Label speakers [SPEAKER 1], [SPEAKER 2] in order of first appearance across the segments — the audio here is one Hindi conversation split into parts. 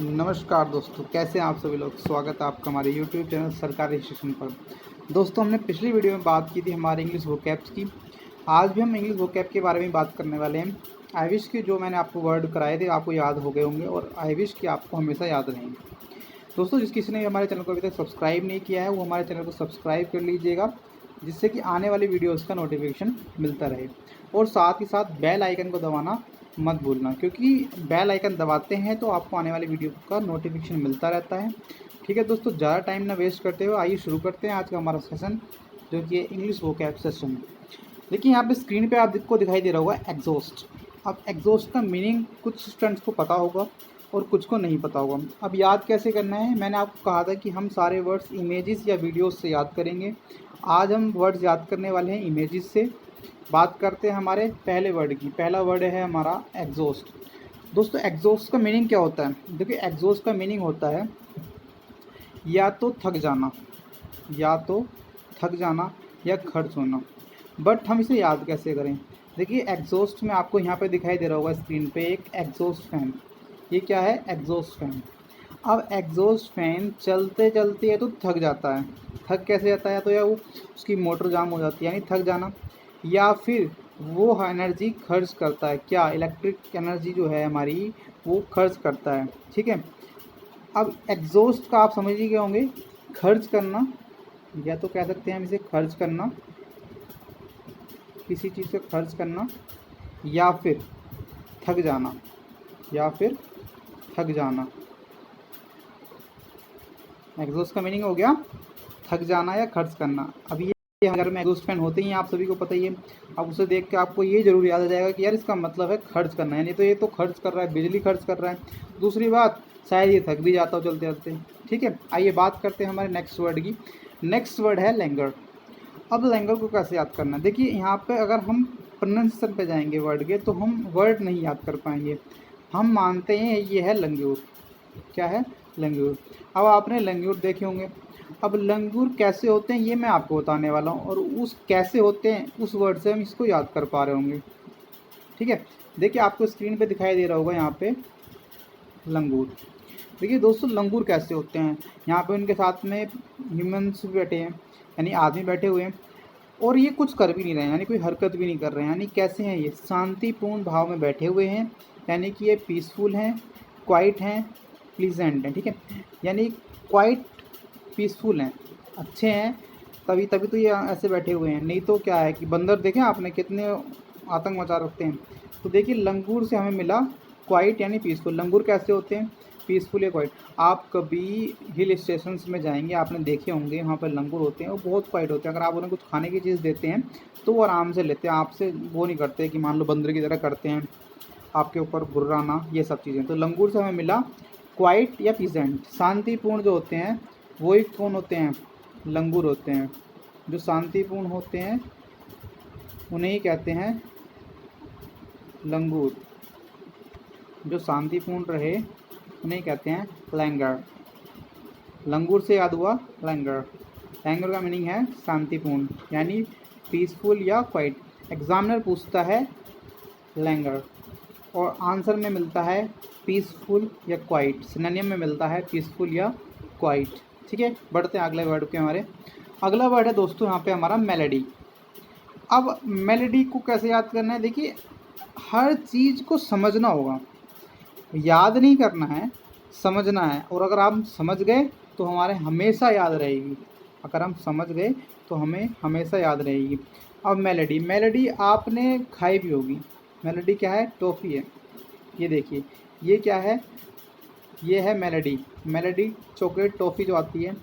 [SPEAKER 1] नमस्कार दोस्तों, कैसे हैं आप सभी लोग। स्वागत है आपका हमारे YouTube चैनल सरकारी शिक्षण पर। दोस्तों, हमने पिछली वीडियो में बात की थी हमारे इंग्लिश वोकैब्स की। आज भी हम इंग्लिश वोकैब के बारे में बात करने वाले हैं। आई विश के जो मैंने आपको वर्ड कराए थे आपको याद हो गए होंगे और आई विश कि आपको हमेशा याद रहेंगे। दोस्तों, जिस किसी ने हमारे चैनल को अभी तक सब्सक्राइब नहीं किया है वो हमारे चैनल को सब्सक्राइब कर लीजिएगा, जिससे कि आने वाली वीडियोज़ का नोटिफिकेशन मिलता रहे। और साथ ही साथ बेल आइकन को दबाना मत भूलना, क्योंकि बेल आइकन दबाते हैं तो आपको आने वाली वीडियो का नोटिफिकेशन मिलता रहता है। ठीक है दोस्तों, ज़्यादा टाइम ना वेस्ट करते हुए आइए शुरू करते हैं आज का हमारा सेशन, जो कि इंग्लिश वोकैब सेशन। देखिए यहाँ पे स्क्रीन पे आपको दिखाई दे रहा होगा एग्जॉस्ट। अब एग्जॉस्ट का मीनिंग कुछ स्टूडेंट्स को पता होगा और कुछ को नहीं पता होगा। अब याद कैसे करना है, मैंने आपको कहा था कि हम सारे वर्ड्स इमेजेस या वीडियोस से याद करेंगे। आज हम वर्ड्स याद करने वाले हैं इमेजेस से। बात करते हैं हमारे पहले वर्ड की। पहला वर्ड है हमारा एग्जॉस्ट। दोस्तों, एग्जॉस्ट का मीनिंग क्या होता है? देखिए, एग्जॉस्ट का मीनिंग होता है या तो थक जाना, या तो थक जाना या खर्च होना। बट हम इसे याद कैसे करें? देखिए, एग्जॉस्ट में आपको यहाँ पे दिखाई दे रहा होगा स्क्रीन पे एक एग्जॉस्ट फैन। ये क्या है? Exhaust fan. अब एग्जॉस्ट फैन चलते चलते है तो थक जाता है। थक कैसे जाता है? तो या वो उसकी मोटर जाम हो जाती है, यानी थक जाना, या फिर वो एनर्जी खर्च करता है। क्या? इलेक्ट्रिक एनर्जी जो है हमारी वो खर्च करता है। ठीक है। अब एग्जॉस्ट का आप समझ ही गए होंगे, खर्च करना, या तो कह सकते हैं हम इसे खर्च करना, किसी चीज़ से खर्च करना, या फिर थक जाना, या फिर थक जाना। एग्जॉस्ट का मीनिंग हो गया थक जाना या खर्च करना। अब ये घर में एग्जॉस्ट फैन होते ही हैं, आप सभी को पता ही है। अब उसे देख के आपको ये जरूर याद आ जाएगा कि यार इसका मतलब है खर्च करना, यानी तो ये तो खर्च कर रहा है, बिजली खर्च कर रहा है। दूसरी बात, शायद ये थक भी जाता हो चलते चलते। ठीक है, आइए बात करते हैं हमारे नेक्स्ट वर्ड की। नेक्स्ट वर्ड है लैंगर। अब लैंगर को कैसे याद करना? देखिए, यहाँ पे अगर हम प्रोनाउंसिएशन पे जाएंगे वर्ड के तो हम वर्ड नहीं याद कर पाएंगे। हम मानते हैं ये है लंगूर। क्या है? लंगूर। अब आपने लंगूर देखे होंगे। अब लंगूर कैसे होते हैं ये मैं आपको बताने वाला हूँ, और उस कैसे होते हैं उस वर्ड से हम इसको याद कर पा रहे होंगे। ठीक है, देखिए आपको स्क्रीन पे दिखाई दे रहा होगा यहाँ पे लंगूर। देखिए दोस्तों, लंगूर कैसे होते हैं? यहाँ पे उनके साथ में ह्यूमंस बैठे हैं, यानी आदमी बैठे हुए हैं, और ये कुछ कर भी नहीं रहे हैं, यानी कोई हरकत भी नहीं कर रहे हैं। यानी कैसे हैं? ये शांतिपूर्ण भाव में बैठे हुए हैं, यानी कि ये पीसफुल हैं, क्वाइट हैं, प्लीजेंट हैं। ठीक है, यानी क्वाइट पीसफुल हैं, अच्छे हैं, तभी तभी तो ये ऐसे बैठे हुए हैं। नहीं तो क्या है कि बंदर देखें आपने कितने आतंक मचा रखते हैं। तो देखिए, लंगूर से हमें मिला क्वाइट यानी पीसफुल। लंगूर कैसे होते हैं? पीसफुल या क्वाइट। आप कभी हिल स्टेशंस में जाएंगे, आपने देखे होंगे, वहाँ पर लंगूर होते हैं, वो बहुत क्वाइट होते हैं। अगर आप उन्हें कुछ खाने की चीज़ देते हैं तो वो आराम से लेते हैं, आपसे वो नहीं करते कि मान लो बंदर की तरह करते हैं, आपके ऊपर गुर्राना, ये सब चीज़ें। तो लंगूर से हमें मिला क्वाइट या पीसेंट। शांतिपूर्ण जो होते हैं वही कौन होते हैं? लंगूर होते हैं। जो शांतिपूर्ण होते हैं उन्हें ही कहते हैं लंगूर। जो शांतिपूर्ण रहे उन्हें कहते हैं लैंगर। लंगूर से याद हुआ लैंगर। लैंगर का मीनिंग है शांतिपूर्ण, यानी पीसफुल या क्वाइट। एग्जामिनर पूछता है लैंगर और आंसर में मिलता है पीसफुल या क्वाइट। सिनोनिम में मिलता है पीसफुल या क्वाइट। ठीक है, बढ़ते हैं अगले वर्ड पे हमारे। अगला वर्ड है दोस्तों यहाँ पे हमारा मेलेडी। अब मेलेडी को कैसे याद करना है? देखिए, हर चीज़ को समझना होगा, याद नहीं करना है, समझना है। और अगर आप समझ गए तो हमारे हमेशा याद रहेगी। अगर हम समझ गए तो हमें हमेशा याद रहेगी। अब मेलेडी, मेलेडी आपने खाई भी होगी। मेलेडी क्या है? टॉफ़ी है। ये देखिए, ये क्या है? ये है मेलेडी। मेलेडी चॉकलेट टॉफ़ी जो आती है।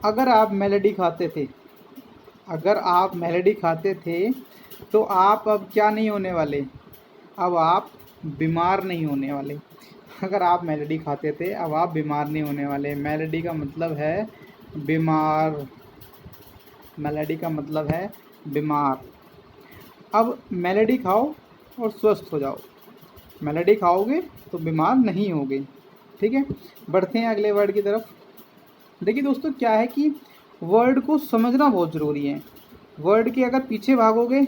[SPEAKER 1] अगर आप मेलेडी खाते थे, अगर आप मेलेडी खाते थे तो आप अब क्या नहीं होने वाले? अब आप बीमार नहीं होने वाले। अगर आप मेलेडी खाते थे अब आप बीमार नहीं होने वाले। मेलेडी का मतलब है बीमार। मेलेडी का मतलब है बीमार। अब मेलेडी खाओ और स्वस्थ हो जाओ। मेलेडी खाओगे तो बीमार नहीं होगे। ठीक है, बढ़ते हैं अगले वर्ड की तरफ। देखिए दोस्तों, क्या है कि वर्ड को समझना बहुत ज़रूरी है। वर्ड के अगर पीछे भागोगे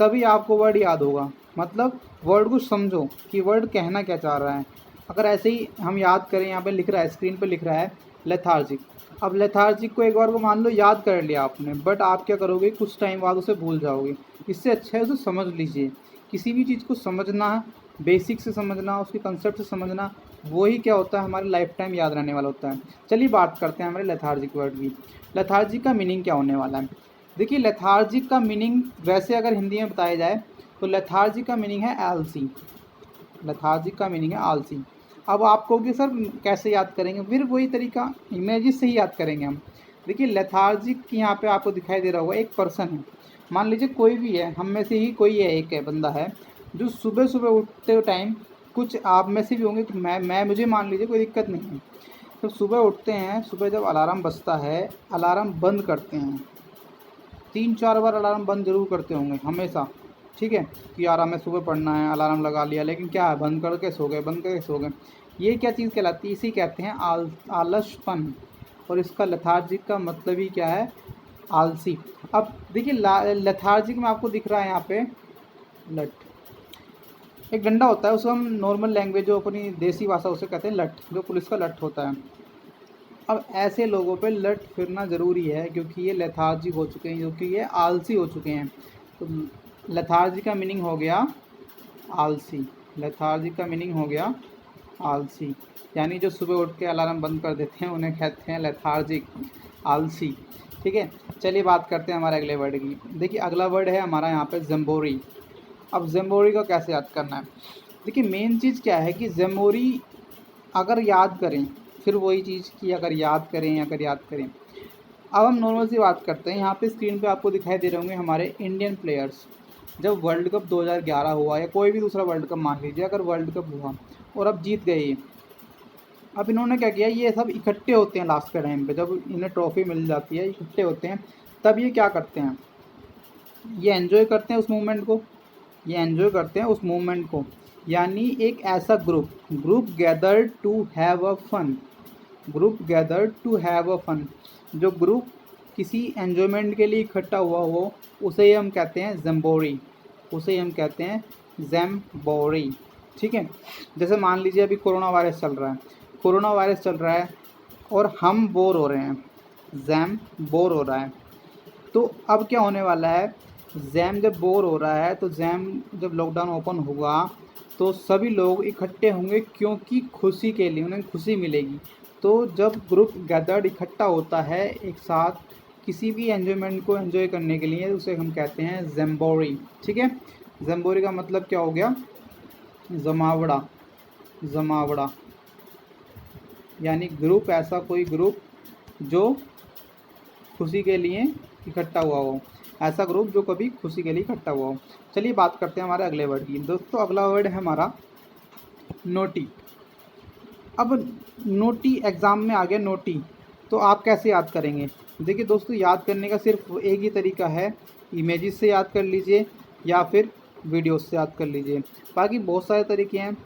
[SPEAKER 1] तभी आपको वर्ड याद होगा। मतलब वर्ड को समझो कि वर्ड कहना क्या चाह रहा है। अगर ऐसे ही हम याद करें, यहाँ पे लिख रहा है, स्क्रीन पे लिख रहा है लेथार्जिक। अब लेथार्जिक को एक बार को मान लो याद कर लिया आपने, बट आप क्या करोगे, कुछ टाइम बाद उसे भूल जाओगे। इससे अच्छा है उसे समझ लीजिए। किसी भी चीज़ को समझना, बेसिक से समझना, उसके कंसेप्ट से समझना, वही क्या होता है, हमारे लाइफ टाइम याद रहने वाला होता है। चलिए बात करते हैं हमारे लेथार्जिक वर्ड की। लेथार्जिक का मीनिंग क्या होने वाला है। देखिए लेथार्जिक का मीनिंग वैसे अगर हिंदी में बताया जाए तो लेथार्जिक का मीनिंग है आलसी। लेथार्जिक का मीनिंग है आलसी। अब आप कहोगे सर कैसे याद करेंगे, फिर वही तरीका, इमेजेस से ही याद करेंगे हम। देखिए लेथार्जिक यहाँ पे आपको दिखाई दे रहा होगा, एक पर्सन है, मान लीजिए कोई भी है, हम में से ही कोई है, एक है बंदा है जो सुबह सुबह उठते टाइम, कुछ आप में से भी होंगे, तो मैं मुझे मान लीजिए, कोई दिक्कत नहीं है। तो सुबह उठते हैं, सुबह जब अलार्म बजता है, अलार्म बंद करते हैं, 3-4 बार अलार्म बंद जरूर करते होंगे हमेशा, ठीक है, कि यार हमें सुबह पढ़ना है, अलार्म लगा लिया, लेकिन क्या है, बंद करके सो गए, बंद करके सो गए। ये क्या चीज़ कहलाती है, इसी कहते हैं आलसपन। और इसका लेथार्जिक का मतलब ही क्या है, आलसी। अब देखिए लेथार्जिक में आपको दिख रहा है यहाँ पे लट, एक डंडा होता है, उसे हम नॉर्मल लैंग्वेज जो अपनी देसी भाषा उसे कहते हैं लट, जो पुलिस का लट होता है। अब ऐसे लोगों पे लट फिरना ज़रूरी है, क्योंकि ये लेथार्जिक हो चुके हैं, क्योंकि ये आलसी हो चुके हैं। तो लेथार्जी का मीनिंग हो गया आलसी। लेथार्जी का मीनिंग हो गया आलसी, यानी जो सुबह उठ के अलार्म बंद कर देते हैं उन्हें कहते हैं लेथार्जिक, आलसी। ठीक है, चलिए बात करते हैं हमारे अगले वर्ड की। देखिए अगला वर्ड है हमारा यहाँ पे ज़म्बोरी। अब ज़म्बोरी को कैसे याद करना है। देखिए मेन चीज़ क्या है कि ज़म्बोरी अगर याद करें, फिर वही चीज़ कि अगर याद करें। अब हम नॉर्मल सी बात करते हैं। यहाँ पे स्क्रीन पे आपको दिखाई दे रहे होंगे हमारे इंडियन प्लेयर्स। जब वर्ल्ड कप 2011 हुआ या कोई भी दूसरा वर्ल्ड कप मान लीजिए, अगर वर्ल्ड कप हुआ और अब जीत गए ये, अब इन्होंने क्या किया, ये सब इकट्ठे होते हैं लास्ट के टाइम पे, जब इन्हें ट्रॉफी मिल जाती है, इकट्ठे होते हैं, तब ये क्या करते हैं, ये एंजॉय करते हैं उस मूवमेंट को, यानी एक ऐसा group gathered to have a fun, जो ग्रुप किसी एन्जॉयमेंट के लिए इकट्ठा हुआ हो, उसे हम कहते हैं ज़म्बोरी। ठीक है, जैसे मान लीजिए अभी कोरोना वायरस चल रहा है और हम बोर हो रहे हैं, जैम बोर हो रहा है। तो अब क्या होने वाला है, जैम जब बोर हो रहा है, तो जैम जब लॉकडाउन ओपन होगा तो सभी लोग इकट्ठे होंगे, क्योंकि खुशी के लिए, उन्हें खुशी मिलेगी। तो जब ग्रुप गैदर्ड इकट्ठा होता है एक साथ किसी भी एन्जॉयमेंट को एंजॉय करने के लिए, उसे हम कहते हैं ज़म्बोरी। ठीक है, ज़म्बोरी का मतलब क्या हो गया, जमावड़ा, यानी ग्रुप, ऐसा कोई ग्रुप जो खुशी के लिए इकट्ठा हुआ हो, ऐसा ग्रुप जो कभी खुशी के लिए इकट्ठा हुआ हो। चलिए बात करते हैं हमारे अगले वर्ड की। दोस्तों अगला वर्ड है हमारा नोटी। अब नोटी एग्ज़ाम में आ गया, नोटी तो आप कैसे याद करेंगे। देखिए दोस्तों, याद करने का सिर्फ एक ही तरीका है, इमेजेस से याद कर लीजिए या फिर वीडियोस से याद कर लीजिए। बाकी बहुत सारे तरीके हैं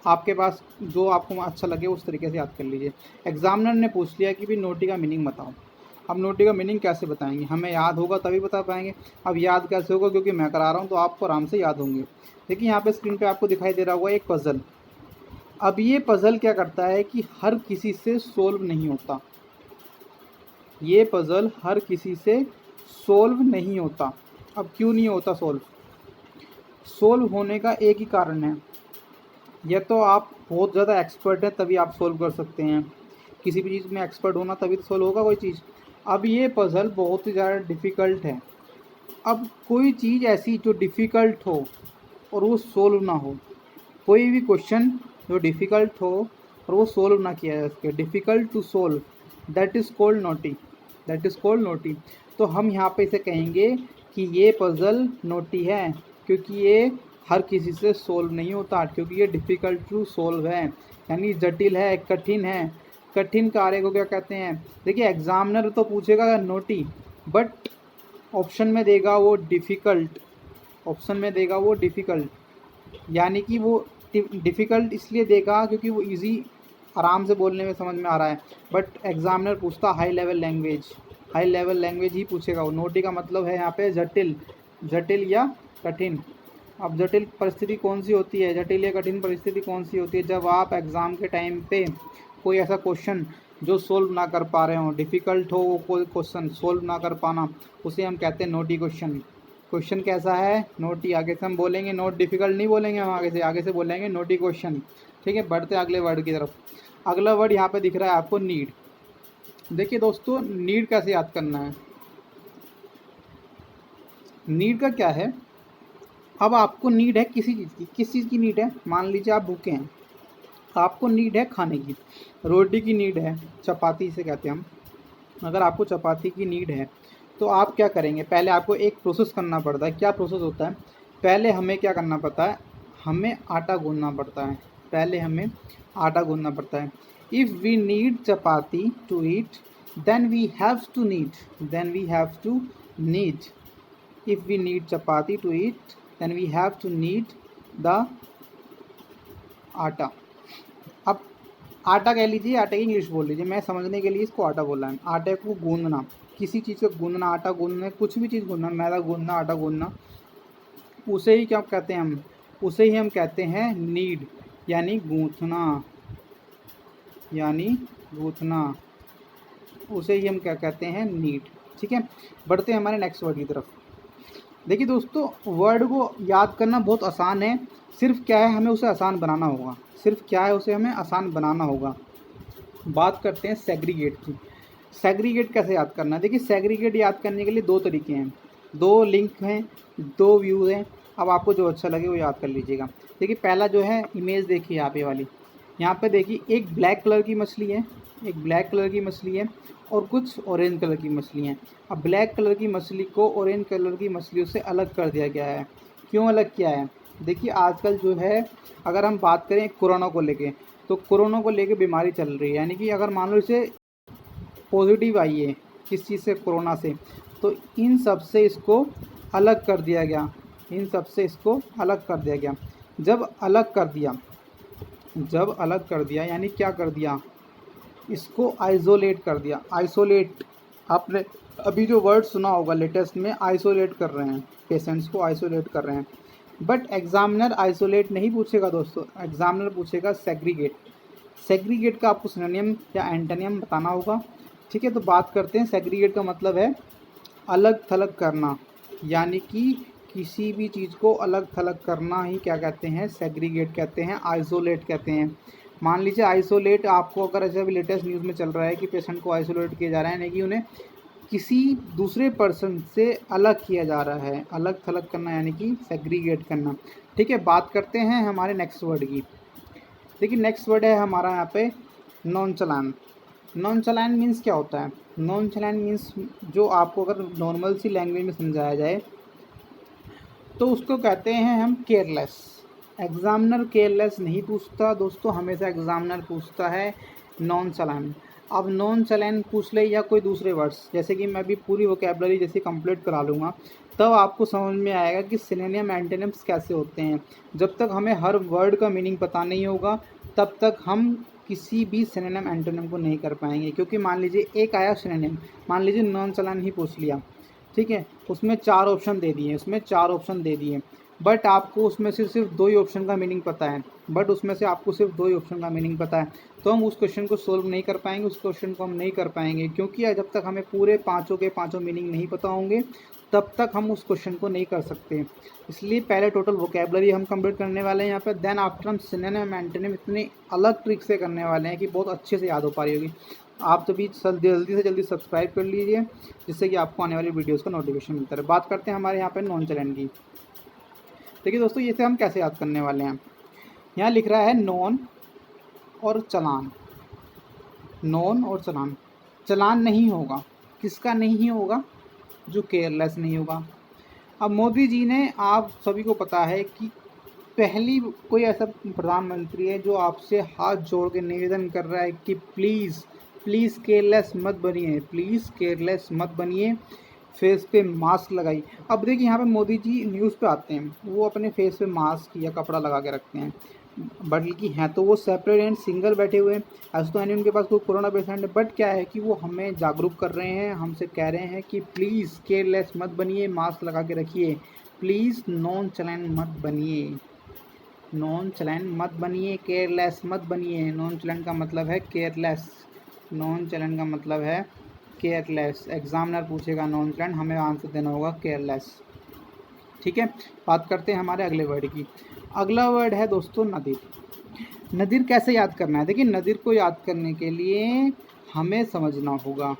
[SPEAKER 1] आपके पास, जो आपको अच्छा लगे उस तरीके से याद कर लीजिए। एग्जामिनर ने पूछ लिया कि भी नोटी का मीनिंग बताओ। अब नोटी का मीनिंग कैसे बताएंगे, हमें याद होगा तभी बता पाएंगे। अब याद कैसे होगा, क्योंकि मैं करा रहा हूँ तो आपको आराम से याद होंगे। देखिए यहाँ पे स्क्रीन पे आपको दिखाई दे रहा होगा एक पज़ल। अब ये पज़ल क्या करता है कि हर किसी से सोल्व नहीं होता, ये पज़ल हर किसी से सोल्व नहीं होता। अब क्यों नहीं होता सोल्व होने का एक ही कारण है, या तो आप बहुत ज़्यादा एक्सपर्ट हैं तभी आप सोल्व कर सकते हैं, किसी भी चीज़ में एक्सपर्ट होना तभी तो सोल्व होगा कोई चीज़। अब ये पज़ल बहुत ही ज़्यादा डिफ़िकल्ट है। अब कोई चीज़ ऐसी जो डिफ़िकल्ट हो और वो सोल्व ना हो, कोई भी क्वेश्चन जो डिफ़िकल्ट हो और वो सोल्व ना किया जा सके, difficult to solve, that is called knotty. तो हम यहाँ पे इसे कहेंगे कि ये पज़ल नोटी है, क्योंकि ये हर किसी से सोल्व नहीं होता, क्योंकि ये डिफ़िकल्ट टू सोल्व है, यानी जटिल है, कठिन है। कठिन कार्य को क्या कहते हैं। देखिए एग्जामिनर तो पूछेगा नोटी, बट ऑप्शन में देगा वो डिफ़िकल्ट, यानी कि वो डिफ़िकल्ट इसलिए देगा क्योंकि वो इजी, आराम से बोलने में समझ में आ रहा है। बट एग्जामिनर पूछता हाई लेवल लैंग्वेज ही पूछेगा वो। नोटी का मतलब है यहाँ पे जटिल या कठिन। अब जटिल परिस्थिति कौन सी होती है, जटिल या कठिन परिस्थिति कौन सी होती है? जब आप एग्ज़ाम के टाइम पे कोई ऐसा क्वेश्चन जो सोल्व ना कर पा रहे हो, डिफ़िकल्ट हो कोई क्वेश्चन सोल्व ना कर पाना, उसे हम कहते हैं नोटी क्वेश्चन। क्वेश्चन कैसा है? नोटी। आगे से हम बोलेंगे नोट डिफ़िकल्ट नहीं बोलेंगे हम, आगे से बोलेंगे नोटी क्वेश्चन। ठीक है, बढ़ते हैं अगले वर्ड की तरफ। अगला वर्ड यहाँ पे दिख रहा है आपको नीड। देखिए दोस्तों, नीड कैसे याद करना है? नीड का क्या है, अब आपको नीड है किसी चीज़ की। किस चीज़ की नीड है? मान लीजिए आप भूखे हैं, आपको नीड है खाने की, रोटी की नीड है, चपाती से कहते हैं हम। अगर आपको चपाती की नीड है तो आप क्या करेंगे? पहले आपको एक प्रोसेस करना पड़ता है। क्या प्रोसेस होता है? पहले हमें क्या करना पड़ता है? हमें आटा गूंदना पड़ता है। पहले हमें आटा गूंदना पड़ता है। If we need chapati to eat then we have to need if we need chapati to eat then we have to need the आटा। अब आटा कह लीजिए, आटे की इंग्लिश बोल लीजिए, मैं समझने के लिए इसको आटा बोला है। आटे को गूंदना, किसी चीज़ को गूंदना, आटा गूंदना, कुछ भी चीज़ गूंदना, मैदा गूंदना, आटा गूंदना, उसे ही क्या कहते हैं हम? उसे ही हम कहते हैं नीड, यानी गूंथना, उसे ही हम क्या कहते हैं? नीड। ठीक है, बढ़ते हैं हमारे नेक्स्ट वर्ड की तरफ। देखिए दोस्तों, वर्ड को याद करना बहुत आसान है, सिर्फ क्या है, हमें उसे आसान बनाना होगा। उसे हमें आसान बनाना होगा। बात करते हैं सेग्रीगेट की। सेग्रीगेट कैसे याद करना है? देखिए, सेग्रीगेट याद करने के लिए दो तरीके हैं, दो लिंक हैं, दो व्यूज़ हैं। अब आपको जो अच्छा लगे वो याद कर लीजिएगा। देखिए, पहला जो है इमेज देखिए यहाँ पे वाली, यहाँ पे देखिए एक ब्लैक कलर की मछली है, और कुछ ऑरेंज कलर की मछली हैं। अब ब्लैक कलर की मछली को ऑरेंज कलर की मछलियों से अलग कर दिया गया है। क्यों अलग किया है? देखिए, आजकल जो है, अगर हम बात करें कोरोना को लेके, तो कोरोना को लेके बीमारी चल रही है, यानी कि अगर मान लो इसे पॉजिटिव आई है किस चीज़ से? कोरोना से, तो इन सब से इसको अलग कर दिया गया। जब अलग कर दिया यानी क्या कर दिया? इसको आइसोलेट कर दिया। आइसोलेट, आपने अभी जो वर्ड सुना होगा लेटेस्ट में, आइसोलेट कर रहे हैं, पेशेंट्स को आइसोलेट कर रहे हैं। बट एग्जामिनर आइसोलेट नहीं पूछेगा दोस्तों, एग्जामिनर पूछेगा सेग्रीगेट। सेग्रीगेट का आपको सिनोनिम या एंटोनिम बताना होगा। ठीक है, तो बात करते हैं। सेग्रीगेट का मतलब है अलग थलग करना, यानी कि किसी भी चीज़ को अलग थलग करना ही क्या कहते हैं? सेग्रीगेट कहते हैं, आइसोलेट कहते हैं। मान लीजिए आइसोलेट, आपको अगर ऐसे अभी लेटेस्ट न्यूज़ में चल रहा है कि पेशेंट को आइसोलेट किया जा रहा है, यानी कि उन्हें किसी दूसरे पर्सन से अलग किया जा रहा है। अलग थलग करना यानी कि सेग्रीगेट करना। ठीक है, बात करते हैं हमारे नेक्स्ट वर्ड की। देखिए, नेक्स्ट वर्ड है हमारा यहाँ पे नॉनचलान। नॉनचलान मीन्स क्या होता है? नॉनचलान मीन्स, जो आपको अगर नॉर्मल सी लैंग्वेज में समझाया जाए तो उसको कहते हैं हम केयरलेस। एग्जामिनर केयरलेस नहीं पूछता दोस्तों, हमेशा एग्जामिनर पूछता है नॉनचलान। अब नॉनचलान पूछ ले या कोई दूसरे वर्ड्स, जैसे कि मैं अभी पूरी वोकैबलरी जैसे कंप्लीट करा लूँगा, तब आपको समझ में आएगा कि सिनोनिम एंटोनिम्स कैसे होते हैं। जब तक हमें हर वर्ड का मीनिंग पता नहीं होगा तब तक हम किसी भी सिनोनिम एंटोनिम को नहीं कर पाएंगे। क्योंकि मान लीजिए एक आया सिनोनिम, मान लीजिए नॉनचलान ही पूछ लिया, ठीक है, उसमें चार ऑप्शन दे दिए, बट आपको उसमें से सिर्फ दो ही ऑप्शन का मीनिंग पता है, तो हम उस क्वेश्चन को सोल्व नहीं कर पाएंगे, उस क्वेश्चन को हम नहीं कर पाएंगे। क्योंकि जब तक हमें पूरे पाँचों के पाँचों मीनिंग नहीं पता होंगे तब तक हम उस क्वेश्चन को नहीं कर सकते। इसलिए पहले टोटल वोकैबलरी हम कंप्लीट करने वाले हैं यहाँ पर, देन आफ्टर हम सिनोनिम एंटोनिम इतनी अलग ट्रिक से करने वाले हैं कि बहुत अच्छे से याद हो पा रही होगी। आप सभी जल्दी से जल्दी सब्सक्राइब कर लीजिए, जिससे कि आपको आने वाली वीडियोज़ का नोटिफिकेशन मिलता है। बात करते हैं हमारे यहाँ पर नॉनचलान की। देखिए दोस्तों, इसे हम कैसे याद करने वाले हैं? यहाँ लिख रहा है नॉन और चलान। चलान नहीं होगा, किसका नहीं होगा? जो केयरलेस नहीं होगा। अब मोदी जी ने, आप सभी को पता है कि पहली कोई ऐसा प्रधानमंत्री है जो आपसे हाथ जोड़ के निवेदन कर रहा है कि प्लीज़ केयरलेस मत बनिए, फेस पे मास्क लगाइए। अब देखिए, यहाँ पे मोदी जी न्यूज़ पे आते हैं, वो अपने फेस पे मास्क या कपड़ा लगा के रखते हैं, बल्कि हैं तो वो सेपरेट एंड सिंगल बैठे हुए हैं, ऐसा तो नहीं उनके पास कोई कोरोना पेशेंट है। बट क्या है कि वो हमें जागरूक कर रहे हैं, हमसे कह रहे हैं कि प्लीज़ केयरलेस मत बनिए, मास्क लगा के रखिए, प्लीज़ नॉन चैलेंट मत बनिए, नॉन चैलेंट मत बनिए, केयरलेस मत बनिए। नॉन चैलेंट का मतलब है केयरलेस, नॉन चैलेंट का मतलब है केयरलेस। एग्जामिनर पूछेगा नॉन चैलेंट, हमें आंसर देना होगा केयरलेस। ठीक है, बात करते हैं हमारे अगले वर्ड की। अगला वर्ड है दोस्तों नदीर। नदीर कैसे याद करना है? देखिए, नदीर को याद करने के लिए हमें समझना होगा।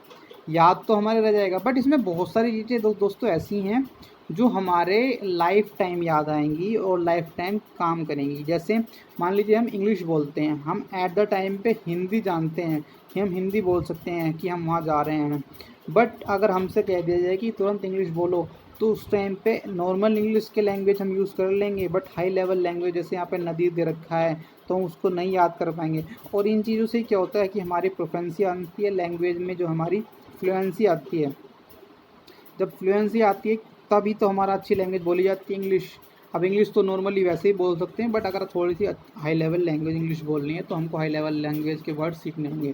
[SPEAKER 1] याद तो हमारे रह जाएगा, बट इसमें बहुत सारी चीज़ें दोस्तों ऐसी हैं जो हमारे लाइफ टाइम याद आएंगी और लाइफ टाइम काम करेंगी। जैसे मान लीजिए हम इंग्लिश बोलते हैं, हम एट द टाइम पे हिंदी जानते हैं कि हम हिंदी बोल सकते हैं कि हम वहाँ जा रहे हैं, बट अगर हमसे कह दिया जाए कि तुरंत इंग्लिश बोलो, तो उस टाइम पे नॉर्मल इंग्लिश के लैंग्वेज हम यूज़ कर लेंगे, बट हाई लेवल लैंग्वेज जैसे यहाँ पे नदीर दे रखा है तो हम उसको नहीं याद कर पाएंगे। और इन चीज़ों से क्या होता है कि हमारी प्रोफेंसी आती है लैंग्वेज में, जो हमारी फ्लुएंसी आती है। जब फ्लुएंसी आती है तभी तो हमारा अच्छी लैंग्वेज बोली जाती है इंग्लिश। अब इंग्लिश तो नॉर्मली वैसे ही बोल सकते हैं, बट अगर थोड़ी सी हाई लेवल लैंग्वेज इंग्लिश बोलनी है तो हमको हाई लेवल लैंग्वेज के वर्ड सीखने होंगे।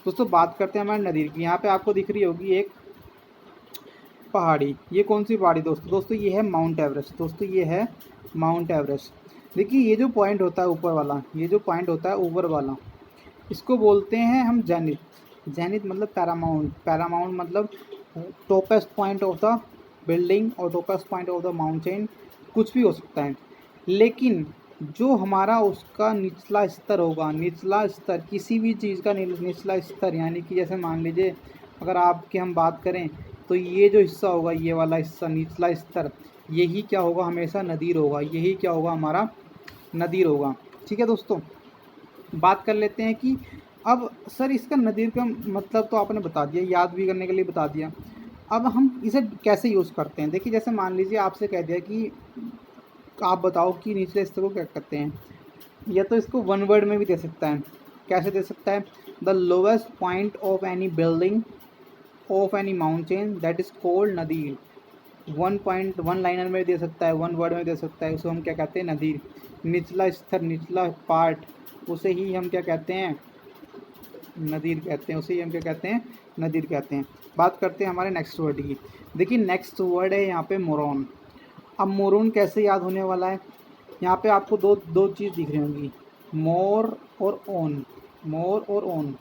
[SPEAKER 1] दोस्तों बात करते हैं हमारे नदीर की। यहाँ पे आपको दिख रही होगी एक पहाड़ी। ये कौन सी पहाड़ी दोस्तों? दोस्तों ये है माउंट एवरेस्ट। दोस्तों ये है माउंट एवरेस्ट। देखिए, ये जो पॉइंट होता है ऊपर वाला, ये जो पॉइंट होता है ऊपर वाला, इसको बोलते हैं हम जेनिथ। जेनिथ मतलब पैरामाउंट, पैरामाउंट मतलब topest point of the building और topest point of the mountain, कुछ भी हो सकता है। लेकिन जो हमारा उसका निचला स्तर होगा, निचला स्तर किसी भी चीज़ का निचला स्तर, यानी कि जैसे मान लीजिए अगर आपकी हम बात करें तो ये जो हिस्सा होगा, ये वाला हिस्सा निचला स्तर, यही क्या होगा? हमेशा नदीर होगा। यही क्या होगा? हमारा नदीर होगा। ठीक है दोस्तों, बात कर लेते हैं कि अब सर इसका नदीर का मतलब तो आपने बता दिया, याद भी करने के लिए बता दिया। अब हम इसे कैसे यूज़ करते हैं? देखिए, जैसे मान लीजिए आपसे कह दिया कि आप बताओ कि निचले स्तर को क्या कहते हैं, या तो इसको वन वर्ड में भी दे सकता है। कैसे दे सकता है? The lowest point of any building of any mountain that is called nadir. One point one liner में दे सकता है, वन वर्ड में दे सकता है, उसको हम क्या कहते हैं? नदीर। निचला स्तर, निचला पार्ट, उसे ही हम क्या कहते हैं? नदीर कहते हैं। उसे ही हम क्या कहते हैं? नदीर कहते हैं। बात करते हैं हमारे नेक्स्ट वर्ड की। देखिए, नेक्स्ट वर्ड है यहाँ पे मोरॉन। अब मोरॉन कैसे याद होने वाला है? यहाँ पे आपको दो दो चीज़ दिख रही होंगी, मोर और ओन, मोर और ओन।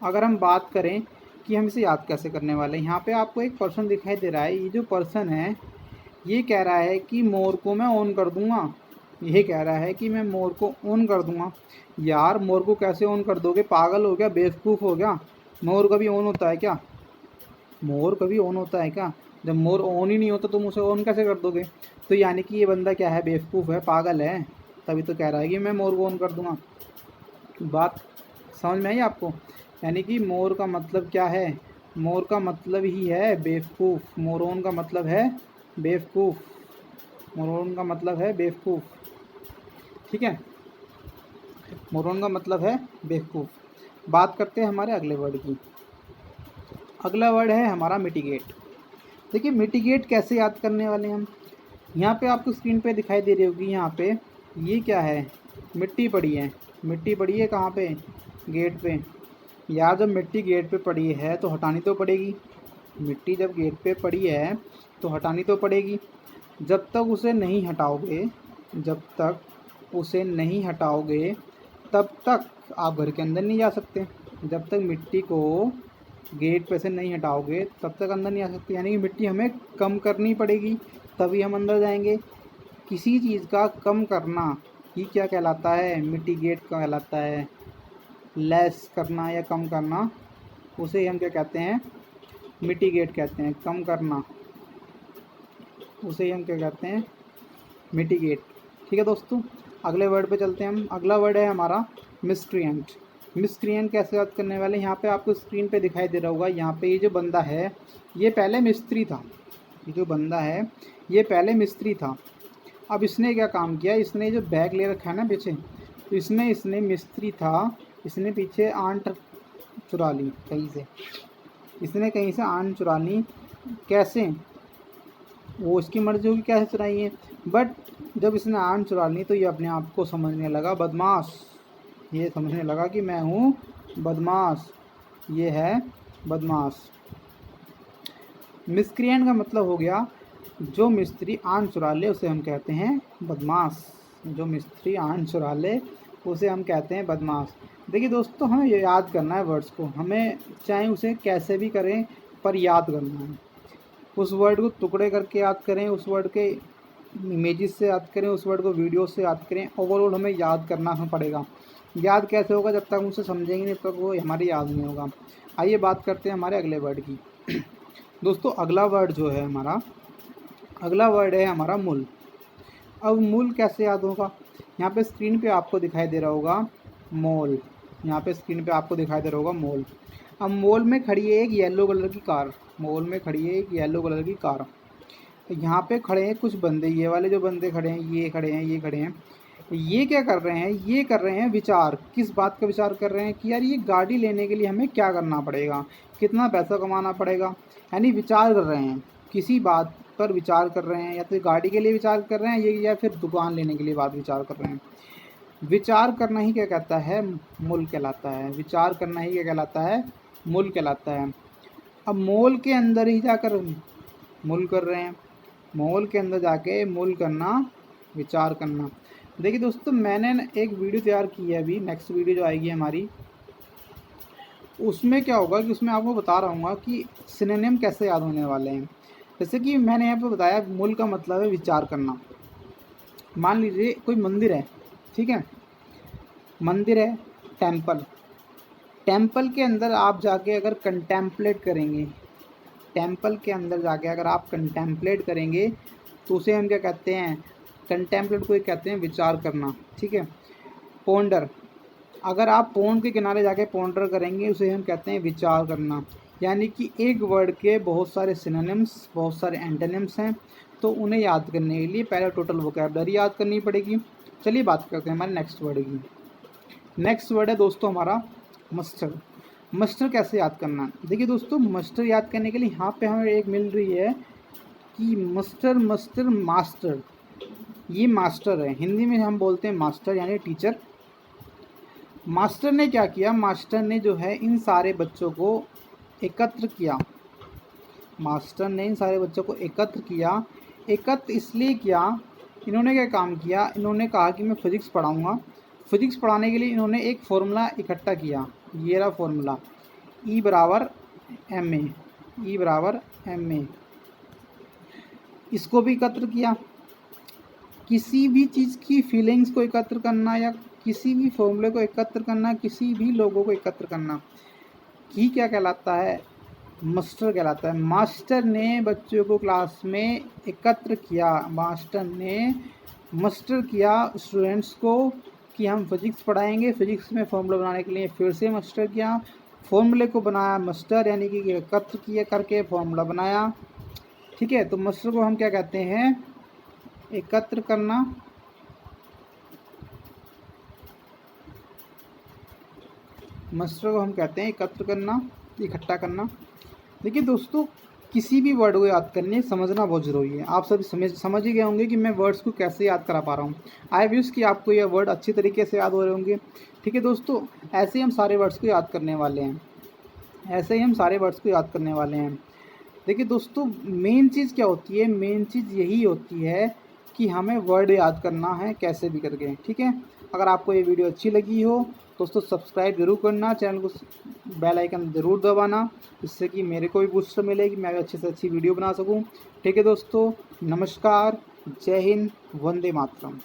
[SPEAKER 1] अगर हम बात करें कि हम इसे याद कैसे करने वाले हैं, यहाँ पे आपको एक पर्सन दिखाई दे रहा है। ये जो पर्सन है ये कह रहा है कि मोर को मैं ऑन कर दूंगा। ये कह रहा है कि मैं मोर को ऑन कर दूंगा। यार, मोर को कैसे ऑन कर दोगे? पागल हो गया? बेवकूफ़ हो गया? मोर कभी ऑन होता है क्या? मोर कभी ऑन होता है क्या? जब मोर ऑन ही नहीं होता तुम उसे ऑन कैसे कर दोगे? तो यानी कि ये बंदा क्या है? बेवकूफ़ है, पागल है, तभी तो कह रहा है कि मैं मोर को ऑन कर दूंगा। बात समझ में आई आपको? यानी कि मोर का मतलब क्या है? मोर का मतलब ही है बेवकूफ़। मोरॉन का मतलब है बेवकूफ़। मोरॉन का मतलब है बेवकूफ़। ठीक है, मोरॉन का मतलब है बेवकूफ़। बात करते हैं हमारे अगले वर्ड की। अगला वर्ड है हमारा मिटिगेट। देखिए, मिटिगेट कैसे याद करने वाले हैं हम? यहाँ पे आपको स्क्रीन पे दिखाई दे रही होगी, यहाँ पे ये क्या है? मिट्टी पड़ी है। मिट्टी पड़ी है कहाँ पे? गेट पे। यार, जब मिट्टी गेट पे पड़ी है तो हटानी तो पड़ेगी। मिट्टी जब गेट पे पड़ी है तो हटानी तो पड़ेगी। जब तक उसे नहीं हटाओगे, जब तक उसे नहीं हटाओगे तब तक आप घर के अंदर नहीं जा सकते। जब तक मिट्टी को गेट पे से नहीं हटाओगे तब तक अंदर नहीं आ सकते। यानी कि मिट्टी हमें कम करनी पड़ेगी तभी हम अंदर जाएंगे। किसी चीज़ का कम करना ये क्या कहलाता है? मिटिगेट कहलाता है। लेस करना या कम करना, उसे हम क्या कहते हैं? मिटिगेट कहते हैं। कम करना, उसे हम क्या कहते हैं? मिटिगेट। ठीक है दोस्तों, अगले वर्ड पे चलते हैं हम। अगला वर्ड है हमारा मिसक्रिएंट। मिसक्रिएंट कैसे याद करने वाले? यहाँ पे आपको स्क्रीन पे दिखाई दे रहा होगा, यहाँ पे ये जो बंदा है ये पहले मिस्त्री था। ये जो बंदा है ये पहले मिस्त्री था। अब इसने क्या काम किया? इसने जो बैग ले रखा है ना पीछे, तो इसने मिस्त्री था, इसने पीछे आंट चुरा ली कहीं से। इसने कहीं से आंट चुरा ली। कैसे? वो इसकी मर्जी होगी कैसे चुराई है, बट जब इसने आंट चुरा ली तो ये अपने आप को समझने लगा बदमाश। ये समझने लगा कि मैं हूँ बदमाश, ये है बदमाश। मिसक्रिएंट का मतलब हो गया जो मिस्त्री आन चुरा ले उसे हम कहते हैं बदमाश। जो मिस्त्री आन चुरा ले उसे हम कहते हैं बदमाश। देखिए दोस्तों, हमें ये याद करना है वर्ड्स को, हमें चाहे उसे कैसे भी करें पर याद करना है। उस वर्ड को टुकड़े करके याद करें, उस वर्ड के इमेजेस से याद करें, उस वर्ड को वीडियो से याद करें, ओवरऑल हमें याद करना हमें पड़ेगा। याद कैसे होगा? जब तक हम उसे समझेंगे नहीं तब तक वो हमारी याद नहीं होगा। आइए बात करते हैं हमारे अगले वर्ड की। दोस्तों अगला वर्ड जो है हमारा, अगला वर्ड है हमारा मूल। अब मूल कैसे याद होगा? यहाँ पे स्क्रीन पे आपको दिखाई दे रहा होगा मॉल। यहाँ पे स्क्रीन पे आपको दिखाई दे रहा होगा मॉल। अब मॉल में खड़ी है एक येलो कलर की कार। मॉल में खड़ी है एक येलो कलर की कार। तो यहाँ पे खड़े हैं कुछ बंदे, ये वाले जो बंदे खड़े हैं, ये खड़े हैं, ये खड़े हैं। ये क्या कर रहे हैं? ये कर रहे हैं विचार। किस बात का विचार कर रहे हैं कि यार ये गाड़ी लेने के लिए हमें क्या करना पड़ेगा, कितना पैसा कमाना पड़ेगा। यानी विचार कर रहे हैं, किसी बात पर विचार कर रहे हैं, या तो गाड़ी के लिए विचार कर रहे हैं ये, या फिर दुकान लेने के लिए बात विचार कर रहे हैं। विचार करना ही क्या कहता है? मूल कहलाता है। विचार करना ही क्या कहलाता है? मूल कहलाता है। अब मॉल के अंदर ही जाकर मूल कर रहे हैं। मॉल के अंदर जाके मूल करना, विचार करना। देखिए दोस्तों, मैंने एक वीडियो तैयार की है अभी, नेक्स्ट वीडियो जो आएगी हमारी, उसमें क्या होगा कि उसमें आपको बता रहा हूँ कि सिनोनिम कैसे याद होने वाले हैं। जैसे कि मैंने यहाँ पे बताया मूल का मतलब है विचार करना। मान लीजिए कोई मंदिर है, ठीक है, मंदिर है, टेम्पल। टेम्पल के अंदर आप जाके अगर कंटेम्पलेट करेंगे, टेम्पल के अंदर जाके अगर आप कंटेम्पलेट करेंगे तो उसे हम क्या कहते हैं? कंटेम्पलेट को कहते हैं विचार करना, ठीक है। पोंडर, अगर आप पोंड के किनारे जाके पोंडर करेंगे उसे हम कहते हैं विचार करना। यानी कि एक वर्ड के बहुत सारे सिनोनिम्स, बहुत सारे एंटोनिम्स हैं, तो उन्हें याद करने के लिए पहले टोटल वोकैबुलरी याद करनी पड़ेगी। चलिए बात करते हैं हमारे नेक्स्ट वर्ड की। नेक्स्ट वर्ड है दोस्तों हमारा मस्टर। मस्टर कैसे याद करना? देखिए दोस्तों, मस्टर याद करने के लिए यहाँ पे हमें एक मिल रही है कि मस्टर, मस्टर, मास्टर। ये मास्टर है, हिंदी में हम बोलते हैं मास्टर यानी टीचर। मास्टर ने क्या किया? मास्टर ने जो है इन सारे बच्चों को एकत्र किया। मास्टर ने इन सारे बच्चों को एकत्र किया। एकत्र इसलिए किया, इन्होंने क्या काम किया? इन्होंने कहा कि मैं फिज़िक्स पढ़ाऊँगा। फिज़िक्स पढ़ाने के लिए इन्होंने एक फॉर्मूला इकट्ठा किया। ये रहा फॉर्मूला, E बराबर ma, E बराबर ma। इसको भी एकत्र किया। किसी भी चीज़ की फीलिंग्स को एकत्र करना या किसी भी फॉर्मूले को एकत्र करना, किसी भी लोगों को एकत्र करना ही क्या कहलाता है? मास्टर कहलाता है। मास्टर ने बच्चों को क्लास में एकत्र किया। मास्टर ने मास्टर किया स्टूडेंट्स को कि हम फिज़िक्स पढ़ाएंगे। फिज़िक्स में फॉर्मूला बनाने के लिए फिर से मास्टर किया, फॉर्मूले को बनाया मास्टर, यानी कि एकत्र किया करके फॉर्मूला बनाया, ठीक है। तो मास्टर को हम क्या कहते हैं? एकत्र करना। मास्टर को हम कहते हैं एकत्र करना, इकट्ठा करना। देखिए दोस्तों, किसी भी वर्ड को याद करने समझना बहुत ज़रूरी है। आप सभी समझ ही गए होंगे कि मैं वर्ड्स को कैसे याद करा पा रहा हूँ। आई विश कि आपको ये वर्ड अच्छी तरीके से याद हो रहे होंगे, ठीक है दोस्तों। ऐसे ही हम सारे वर्ड्स को याद करने वाले हैं, ऐसे ही हम सारे वर्ड्स को याद करने वाले हैं। देखिए दोस्तों, मेन चीज़ क्या होती है? मेन चीज़ यही होती है कि हमें वर्ड याद करना है कैसे भी करके, ठीक है। अगर आपको ये वीडियो अच्छी लगी हो दोस्तों, सब्सक्राइब जरूर करना, चैनल को बेल आइकन ज़रूर दबाना, जिससे कि मेरे को भी बूस्ट मिले कि मैं भी अच्छे से अच्छी वीडियो बना सकूं, ठीक है दोस्तों। नमस्कार, जय हिंद, वंदे मातरम।